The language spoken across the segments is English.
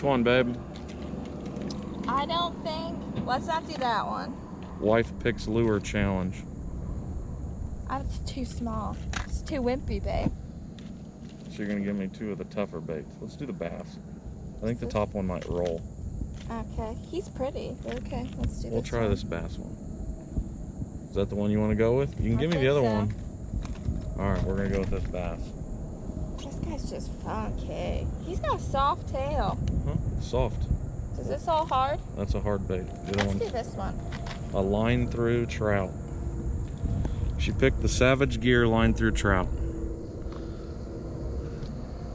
Which one, babe? I don't think. Let's not do that one. Wife picks lure challenge. That's too small. It's too wimpy, babe. So you're gonna give me two of the tougher baits. Let's do the bass. I think the This- top one might roll. Okay, he's pretty. Okay, let's do We'll this try one. this bass one. Is that the one you want to go with? You can I give me the think other so. one. All right, we're gonna go with this bass. This guy's just funky. He's got a soft tail. Huh? It's soft. Is this all hard? That's a hard bait. The other Let's do one's this one. a line through trout. She picked the Savage Gear line through trout.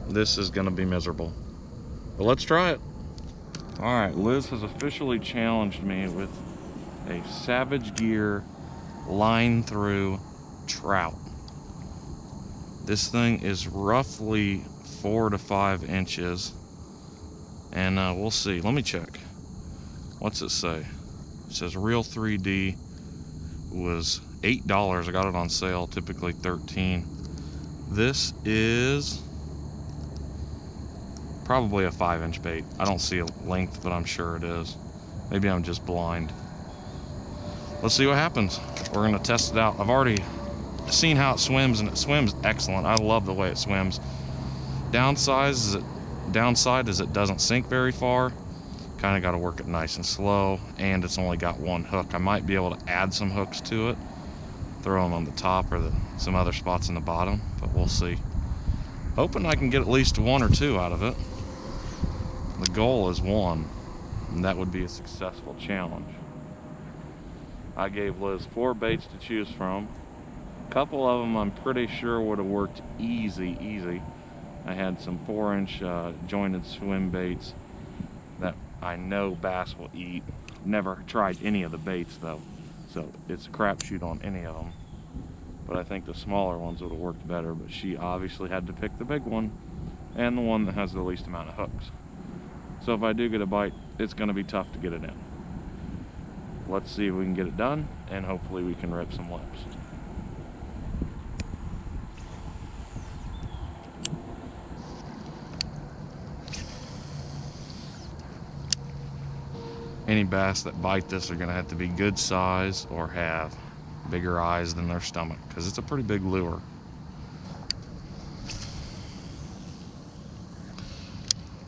This is gonna be miserable, but let's try it. All right, Liz has officially challenged me with a Savage Gear line through trout. This thing is roughly 4 to 5 inches, and we'll see. Let me check. What's it say? It says Real 3D was $8. I got it on sale, typically $13. This is probably a 5-inch bait. I don't see a length, but I'm sure it is. Maybe I'm just blind. Let's see what happens. We're gonna test it out. I've already seen how it swims, and it swims excellent. I love the way it swims. Downside is it doesn't sink very far. Kind of got to work it nice and slow, and it's only got one hook. I might be able to add some hooks to it, throw them on the top or some other spots in the bottom, but we'll see. Hoping I can get at least 1 or 2 out of it. The goal is 1, and that would be a successful challenge. I gave Liz 4 baits to choose from. A couple of them I'm pretty sure would have worked easy. I had some 4-inch jointed swim baits that I know bass will eat. Never tried any of the baits though, so it's a crapshoot on any of them. But I think the smaller ones would have worked better, but she obviously had to pick the big one and the one that has the least amount of hooks. So if I do get a bite, it's going to be tough to get it in. Let's see if we can get it done, and hopefully we can rip some lips. Any bass that bite this are going to have to be good size or have bigger eyes than their stomach, because it's a pretty big lure.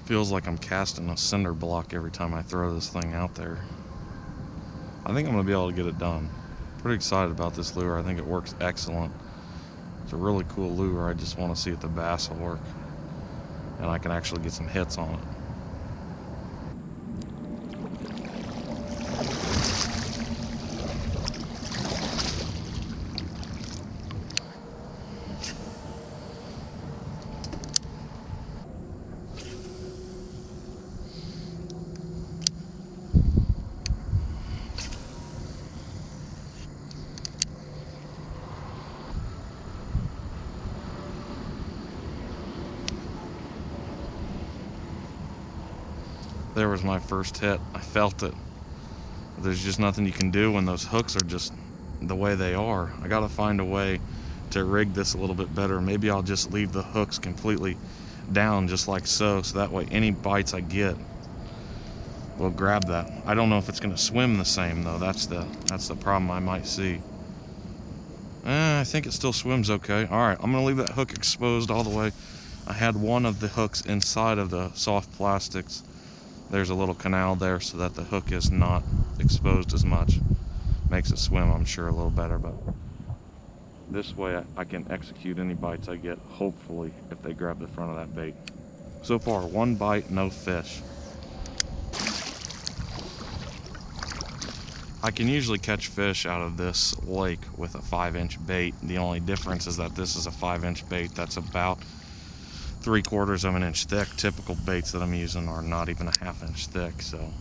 Feels like I'm casting a cinder block every time I throw this thing out there. I think I'm going to be able to get it done. Pretty excited about this lure. I think it works excellent. It's a really cool lure. I just want to see if the bass will work and I can actually get some hits on it. There was my first hit. I felt it. There's just nothing you can do when those hooks are just the way they are. I gotta find a way to rig this a little bit better. Maybe I'll just leave the hooks completely down just like so that way any bites I get will grab that. I don't know if it's gonna swim the same though. That's the problem I might see. I think it still swims okay. All right, I'm gonna leave that hook exposed all the way. I had one of the hooks inside of the soft plastics. There's a little canal there so that the hook is not exposed as much. Makes it swim, I'm sure, a little better, but this way I can execute any bites I get, hopefully, if they grab the front of that bait. So far, 1 bite, no fish. I can usually catch fish out of this lake with a 5-inch bait. The only difference is that this is a 5-inch bait that's about 3/4 of an inch thick. Typical baits that I'm using are not even a 1/2 inch thick, so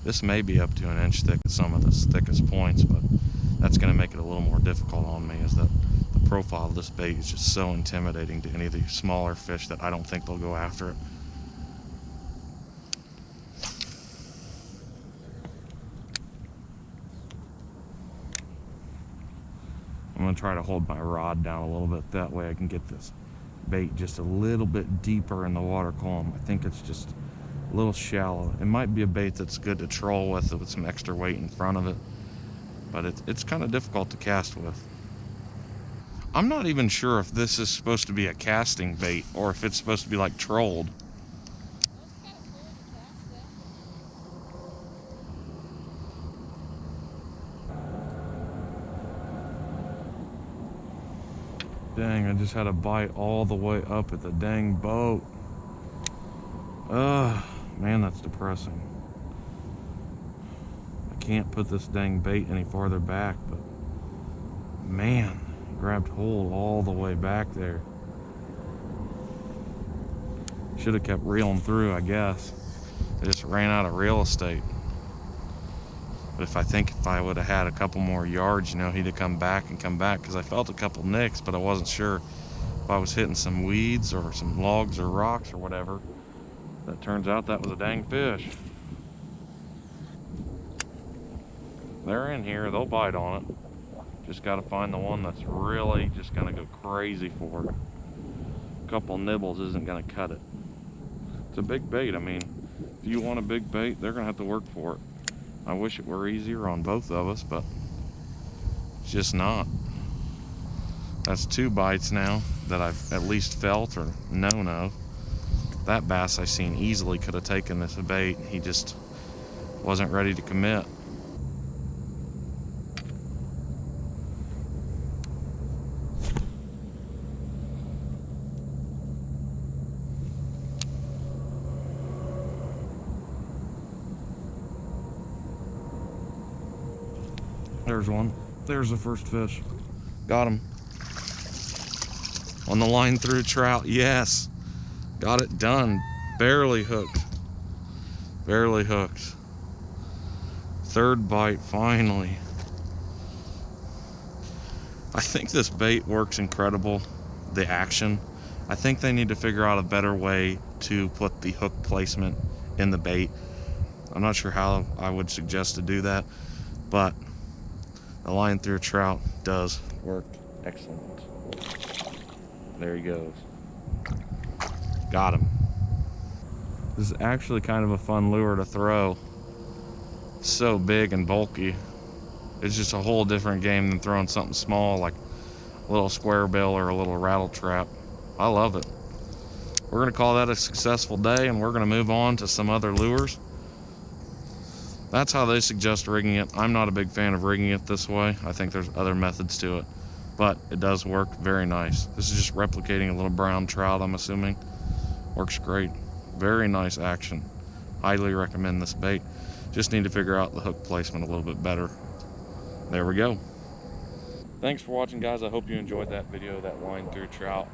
this may be up to an inch thick at some of the thickest points, but that's going to make it a little more difficult on me, is that the profile of this bait is just so intimidating to any of the smaller fish that I don't think they'll go after it. I'm going to try to hold my rod down a little bit, that way I can get this bait just a little bit deeper in the water column. I think it's just A little shallow. It might be a bait that's good to troll with some extra weight in front of it, but it's kind of difficult to cast with. I'm not even sure if this is supposed to be a casting bait or if it's supposed to be like trolled. Dang, I just had a bite all the way up at the dang boat. Ugh, man, that's depressing. I can't put this dang bait any farther back, but man, it grabbed hold all the way back there. Should have kept reeling through, I guess. I just ran out of real estate. But if I would have had a couple more yards, you know, he'd have come back, because I felt a couple nicks, but I wasn't sure if I was hitting some weeds or some logs or rocks or whatever. That turns out that was a dang fish. They're in here, they'll bite on it. Just got to find the one that's really just gonna go crazy for it. A couple nibbles isn't gonna cut it. It's a big bait. I mean, if you want a big bait, they're gonna have to work for it. I wish it were easier on both of us, but it's just not. That's 2 bites now that I've at least felt or known of. That bass I seen easily could have taken this bait. He just wasn't ready to commit. There's one. There's the first fish. Got him. On the line through trout. Yes. Got it done. Barely hooked. Barely hooked. 3rd bite finally. I think this bait works incredible. The action. I think they need to figure out a better way to put the hook placement in the bait. I'm not sure how I would suggest to do that, but the line through trout does work excellent. There he goes. Got him. This is actually kind of a fun lure to throw. So big and bulky. It's just a whole different game than throwing something small like a little square bill or a little rattle trap. I love it. We're gonna call that a successful day, and we're gonna move on to some other lures. That's how they suggest rigging it. I'm not a big fan of rigging it this way. I think there's other methods to it, but it does work very nice. This is just replicating a little brown trout, I'm assuming. Works great. Very nice action. Highly recommend this bait. Just need to figure out the hook placement a little bit better. There we go. Thanks for watching, guys. I hope you enjoyed that video. That line through trout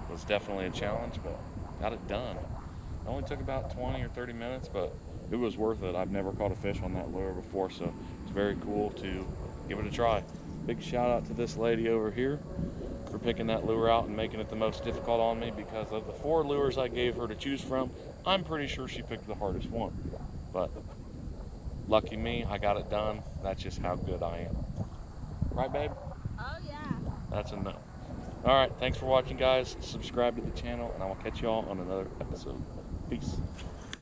was definitely a challenge, but got it done. It only took about 20 or 30 minutes, but it was worth it. I've never caught a fish on that lure before, so it's very cool to give it a try. Big shout out to this lady over here for picking that lure out and making it the most difficult on me, because of the 4 lures I gave her to choose from, I'm pretty sure she picked the hardest one. But lucky me, I got it done. That's just how good I am. Right, babe? Oh, yeah. That's enough. All right, thanks for watching, guys. Subscribe to the channel, and I will catch y'all on another episode. Peace.